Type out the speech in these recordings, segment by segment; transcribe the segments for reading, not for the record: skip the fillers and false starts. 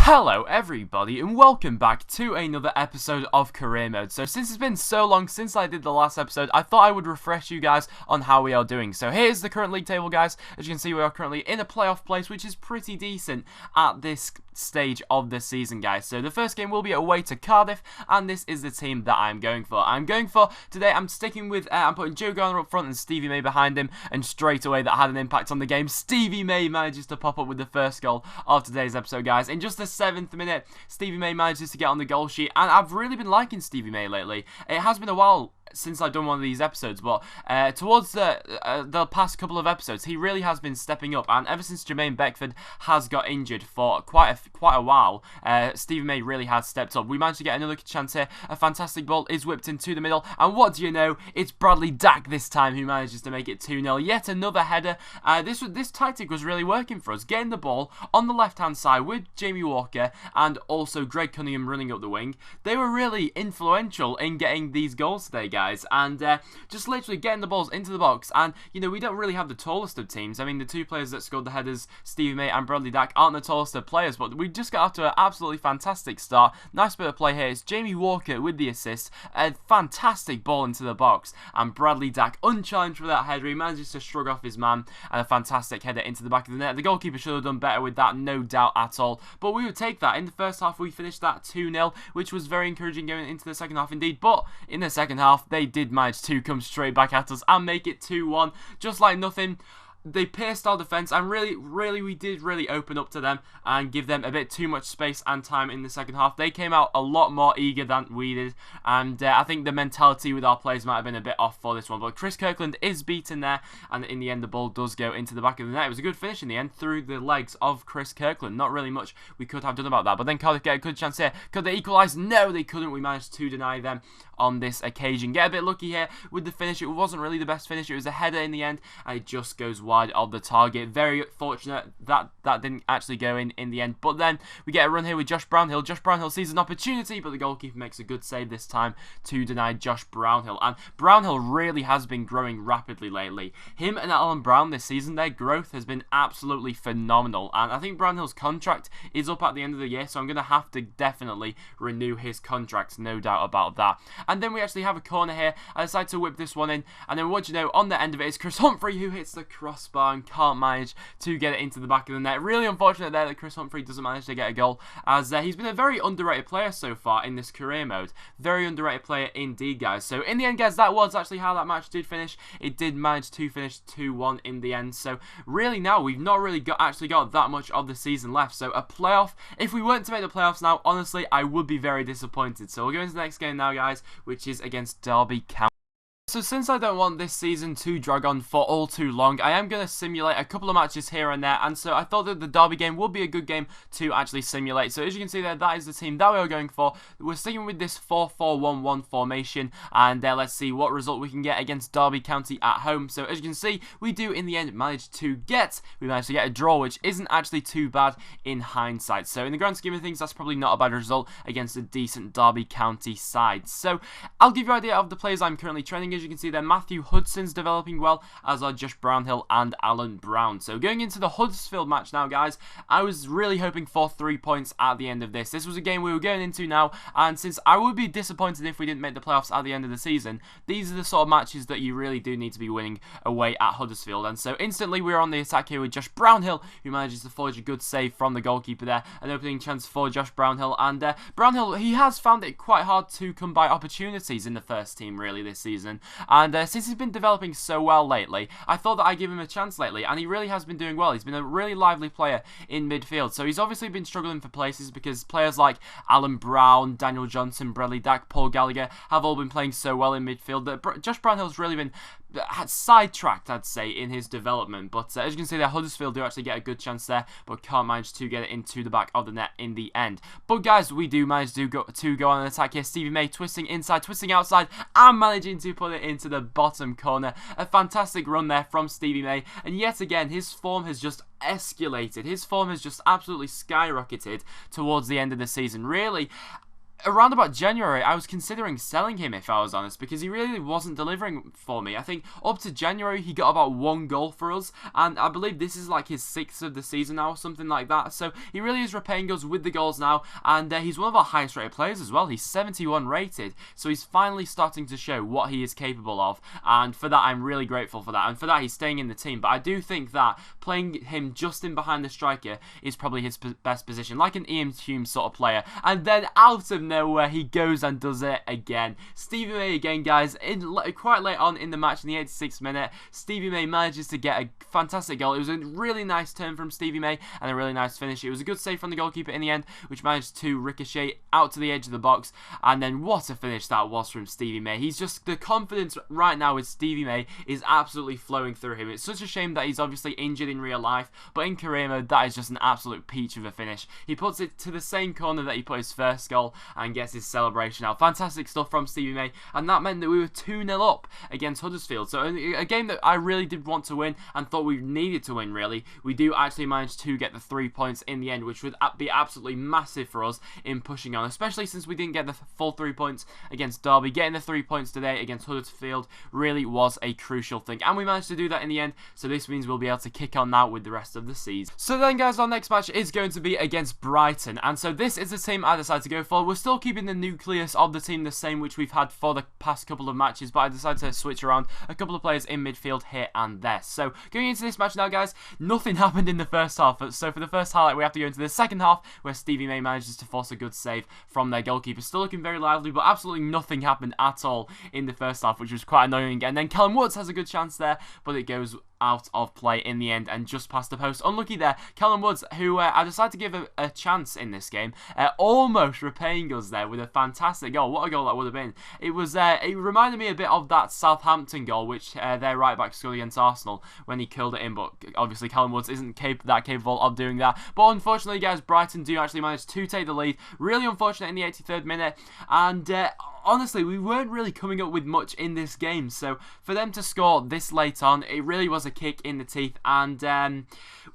Hello everybody and welcome back to another episode of Career Mode. So since it's been so long since I did the last episode, I thought I would refresh you guys on how we are doing. So here's the current league table, guys. As you can see, we are currently in a playoff place, which is pretty decent at this stage of the season, guys. So the first game will be away to Cardiff, and this is the team that I'm going for. Today, I'm sticking with, I'm putting Joe Garner up front and Stevie May behind him, and straight away that had an impact on the game. Stevie May manages to pop up with the first goal of today's episode, guys. In just the 7th minute, Stevie May manages to get on the goal sheet, and I've really been liking Stevie May lately. It has been a while since I've done one of these episodes, but towards the past couple of episodes, he really has been stepping up, and ever since Jermaine Beckford has got injured for quite a while, Stevie May really has stepped up. We managed to get another chance here. A fantastic ball is whipped into the middle, and what do you know? It's Bradley Dack this time who manages to make it 2-0. Yet another header. This tactic was really working for us, getting the ball on the left-hand side with Jamie Walker and also Greg Cunningham running up the wing. They were really influential in getting these goals today, guys, and just literally getting the balls into the box. And you know, we don't really have the tallest of teams. I mean, the two players that scored the headers, Stevie May and Bradley Dack, aren't the tallest of players, but we just got off to an absolutely fantastic start. Nice bit of play here. It's Jamie Walker with the assist, a fantastic ball into the box, and Bradley Dack, unchallenged for that header, he manages to shrug off his man, and a fantastic header into the back of the net. The goalkeeper should have done better with that, no doubt at all, but we would take that. In the first half, we finished that 2-0, which was very encouraging going into the second half indeed, but in the second half, they did manage to come straight back at us and make it 2-1, just like nothing. They pierced our defence, and we did really open up to them and give them a bit too much space and time in the second half. They came out a lot more eager than we did, and I think the mentality with our players might have been a bit off for this one. But Chris Kirkland is beaten there, and in the end the ball does go into the back of the net. It was a good finish in the end through the legs of Chris Kirkland. Not really much we could have done about that. But then Cardiff get a good chance here. Could they equalise? No, they couldn't. We managed to deny them on this occasion. Get a bit lucky here with the finish. It wasn't really the best finish. It was a header in the end, and it just goes wide of the target. Very fortunate that didn't actually go in the end. But then we get a run here with Josh Brownhill. Josh Brownhill sees an opportunity, but the goalkeeper makes a good save this time to deny Josh Brownhill. And Brownhill really has been growing rapidly lately. Him and Alan Brown this season, their growth has been absolutely phenomenal. And I think Brownhill's contract is up at the end of the year, so I'm going to have to definitely renew his contract, no doubt about that. And then we actually have a corner here. I decide to whip this one in, and then what do you know, on the end of it is Chris Humphrey, who hits the crossbar and can't manage to get it into the back of the net. Really unfortunate there that Chris Humphrey doesn't manage to get a goal, as he's been a very underrated player so far in this career mode. Very underrated player indeed, guys. So in the end, guys, that was actually how that match did finish. It did manage to finish 2-1 in the end. So really now, we've not really actually got that much of the season left. So a playoff, if we weren't to make the playoffs now, honestly, I would be very disappointed. So we'll go into the next game now, guys, which is against Derby County. So since I don't want this season to drag on for all too long, I am going to simulate a couple of matches here and there, and so I thought that the Derby game would be a good game to actually simulate. So as you can see there, that is the team that we are going for. We're sticking with this 4-4-1-1 formation, and let's see what result we can get against Derby County at home. So as you can see, we do in the end manage to get a draw, which isn't actually too bad in hindsight. So in the grand scheme of things, that's probably not a bad result against a decent Derby County side. So I'll give you an idea of the players I'm currently training. As you can see there, Matthew Hudson's developing well, as are Josh Brownhill and Alan Brown. So going into the Huddersfield match now, guys, I was really hoping for 3 points at the end of this. This was a game we were going into now, and since I would be disappointed if we didn't make the playoffs at the end of the season, these are the sort of matches that you really do need to be winning away at Huddersfield. And so instantly we're on the attack here with Josh Brownhill, who manages to forge a good save from the goalkeeper there. An opening chance for Josh Brownhill, and Brownhill, he has found it quite hard to come by opportunities in the first team really this season. And since he's been developing so well lately, I thought that I'd give him a chance lately, and he really has been doing well. He's been a really lively player in midfield. So he's obviously been struggling for places because players like Alan Brown, Daniel Johnson, Bradley Dack, Paul Gallagher have all been playing so well in midfield that Josh Brownhill's really been sidetracked, I'd say, in his development. But as you can see there, Huddersfield do actually get a good chance there, but can't manage to get it into the back of the net in the end. But guys, we do manage to go on an attack here. Stevie May twisting inside, twisting outside, and managing to put it into the bottom corner. A fantastic run there from Stevie May, and yet again, his form has just escalated. His form has just absolutely skyrocketed towards the end of the season. Really, around about January, I was considering selling him, if I was honest, because he really wasn't delivering for me. I think up to January, he got about 1 goal for us, and I believe this is like his 6th of the season now, or something like that. So he really is repaying us with the goals now, and he's one of our highest rated players as well. He's 71 rated, so he's finally starting to show what he is capable of, and for that, I'm really grateful for that, and for that, he's staying in the team. But I do think that playing him just in behind the striker is probably his best position, like an Ian Hume sort of player. And then out of nowhere, he goes and does it again. Stevie May again, guys, quite late on in the match, in the 86th minute, Stevie May manages to get a fantastic goal. It was a really nice turn from Stevie May and a really nice finish. It was a good save from the goalkeeper in the end, which managed to ricochet out to the edge of the box. And then what a finish that was from Stevie May. He's just, the confidence right now with Stevie May is absolutely flowing through him. It's such a shame that he's obviously injured in real life, but in career mode, that is just an absolute peach of a finish. He puts it to the same corner that he put his first goal and gets his celebration out. Fantastic stuff from Stevie May, and that meant that we were 2-0 up against Huddersfield. So a game that I really did want to win and thought we needed to win, really. We do actually manage to get the 3 points in the end, which would be absolutely massive for us in pushing on, especially since we didn't get the full 3 points against Derby. Getting the 3 points today against Huddersfield really was a crucial thing, and we managed to do that in the end, so this means we'll be able to kick on now with the rest of the season. So then, guys, our next match is going to be against Brighton, and so this is the team I decided to go for. We're still keeping the nucleus of the team the same, which we've had for the past couple of matches, but I decided to switch around a couple of players in midfield here and there. So going into this match now, guys, nothing happened in the first half. So for the first highlight, we have to go into the second half, where Stevie May manages to force a good save from their goalkeeper. Still looking very lively, but absolutely nothing happened at all in the first half, which was quite annoying. And then Callum Woods has a good chance there, but it goes out of play in the end and just past the post. Unlucky there. Callum Woods, who I decided to give a chance in this game, almost repaying us there with a fantastic goal. What a goal that would have been. It was. It reminded me a bit of that Southampton goal, which their right back scored against Arsenal when he killed it in, but obviously Callum Woods isn't that capable of doing that. But unfortunately, guys, Brighton do actually manage to take the lead. Really unfortunate in the 83rd minute, and honestly, we weren't really coming up with much in this game, so for them to score this late on, it really was a kick in the teeth, and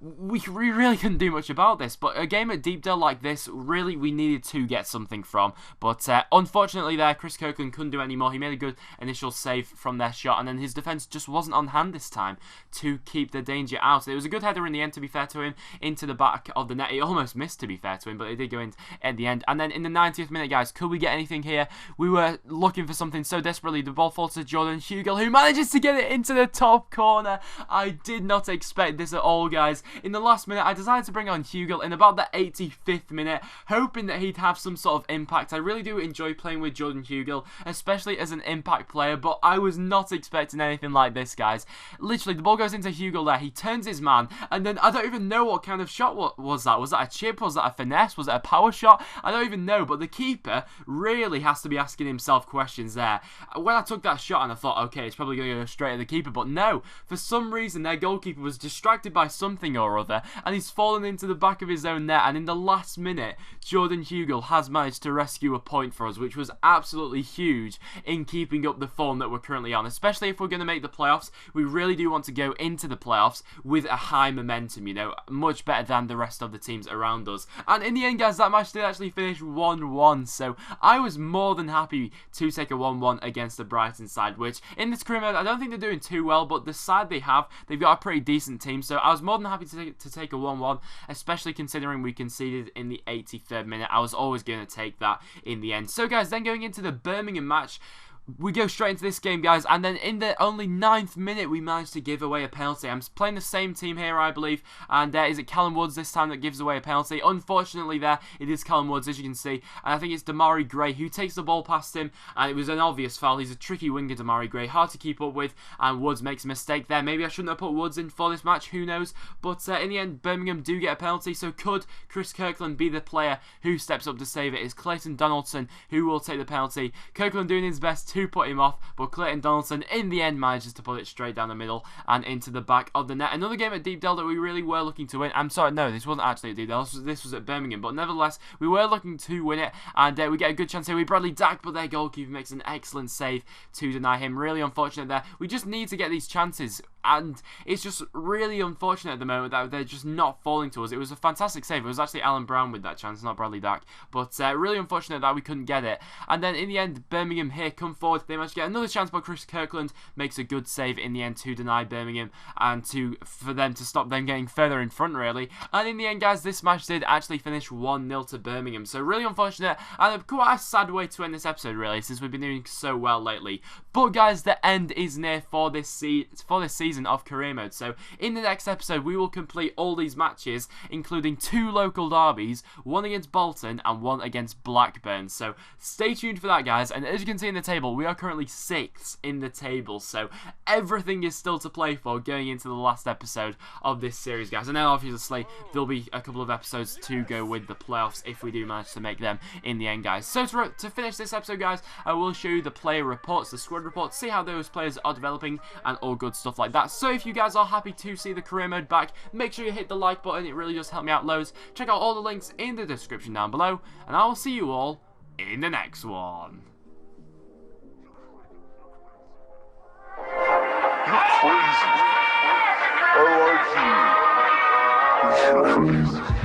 we really couldn't do much about this. But a game at Deepdale like this, really, we needed to get something from. But unfortunately there, Chris Kirkland couldn't do any more. He made a good initial save from their shot, and then his defence just wasn't on hand this time to keep the danger out. It was a good header in the end, to be fair to him, into the back of the net. It almost missed, to be fair to him, but it did go in at the end. And then in the 90th minute, guys, could we get anything here? We were looking for something so desperately. The ball falls to Jordan Hugill, who manages to get it into the top corner. I did not expect this at all, guys. In the last minute, I decided to bring on Hugill in about the 85th minute, hoping that he'd have some sort of impact. I really do enjoy playing with Jordan Hugill, especially as an impact player, but I was not expecting anything like this, guys. Literally, the ball goes into Hugill there. He turns his man, and then I don't even know what kind of shot was that. Was that a chip? Was that a finesse? Was it a power shot? I don't even know, but the keeper really has to be asking himself questions there. When I took that shot and I thought, okay, it's probably going to go straight at the keeper, but no, for some reason their goalkeeper was distracted by something or other, and he's fallen into the back of his own net, and in the last minute, Jordan Hugill has managed to rescue a point for us, which was absolutely huge in keeping up the form that we're currently on, especially if we're going to make the playoffs. We really do want to go into the playoffs with a high momentum, you know, much better than the rest of the teams around us. And in the end, guys, that match did actually finish 1-1, so I was more than happy to take a 1-1 against the Brighton side, which in this career mode, I don't think they're doing too well, but the side they've got a pretty decent team, so I was more than happy to take a 1-1, especially considering we conceded in the 83rd minute. I was always going to take that in the end. So guys, then going into the Birmingham match, we go straight into this game, guys, and then in the only 9th minute, we managed to give away a penalty. I'm playing the same team here, I believe, and is it Callum Woods this time that gives away a penalty? Unfortunately there, it is Callum Woods, as you can see, and I think it's Damari Gray who takes the ball past him, and it was an obvious foul. He's a tricky winger, Damari Gray, hard to keep up with, and Woods makes a mistake there. Maybe I shouldn't have put Woods in for this match, who knows, but in the end, Birmingham do get a penalty, so could Chris Kirkland be the player who steps up to save it? It's Clayton Donaldson who will take the penalty. Kirkland doing his best to put him off, but Clayton Donaldson in the end manages to put it straight down the middle and into the back of the net. Another game at Deepdale that we really were looking to win. I'm sorry, no, this wasn't actually at Deepdale, this was at Birmingham, but nevertheless, we were looking to win it, and we get a good chance here with Bradley Dack, but their goalkeeper makes an excellent save to deny him. Really unfortunate there. We just need to get these chances. and it's just really unfortunate at the moment that they're just not falling to us. It was a fantastic save. It was actually Alan Brown with that chance, not Bradley Dack, but really unfortunate that we couldn't get it. And then in the end, Birmingham here come forward. They managed to get another chance, but Chris Kirkland makes a good save in the end to deny Birmingham and for them to stop them getting further in front, really. And in the end, guys, this match did actually finish 1-0 to Birmingham. So really unfortunate and quite a sad way to end this episode, really, since we've been doing so well lately. But guys, the end is near for this season of career mode. So in the next episode, we will complete all these matches, including 2 local derbies, 1 against Bolton and 1 against Blackburn. So stay tuned for that, guys. And as you can see in the table, we are currently 6th in the table. So everything is still to play for going into the last episode of this series, guys. And then obviously there'll be a couple of episodes to go with the playoffs if we do manage to make them in the end, guys. So to finish this episode, guys, I will show you the player reports, the squad reports, see how those players are developing and all good stuff like that. So if you guys are happy to see the career mode back, make sure you hit the like button. It really does help me out loads. Check out all the links in the description down below, and I will see you all in the next one. You're crazy. I like you. You're crazy.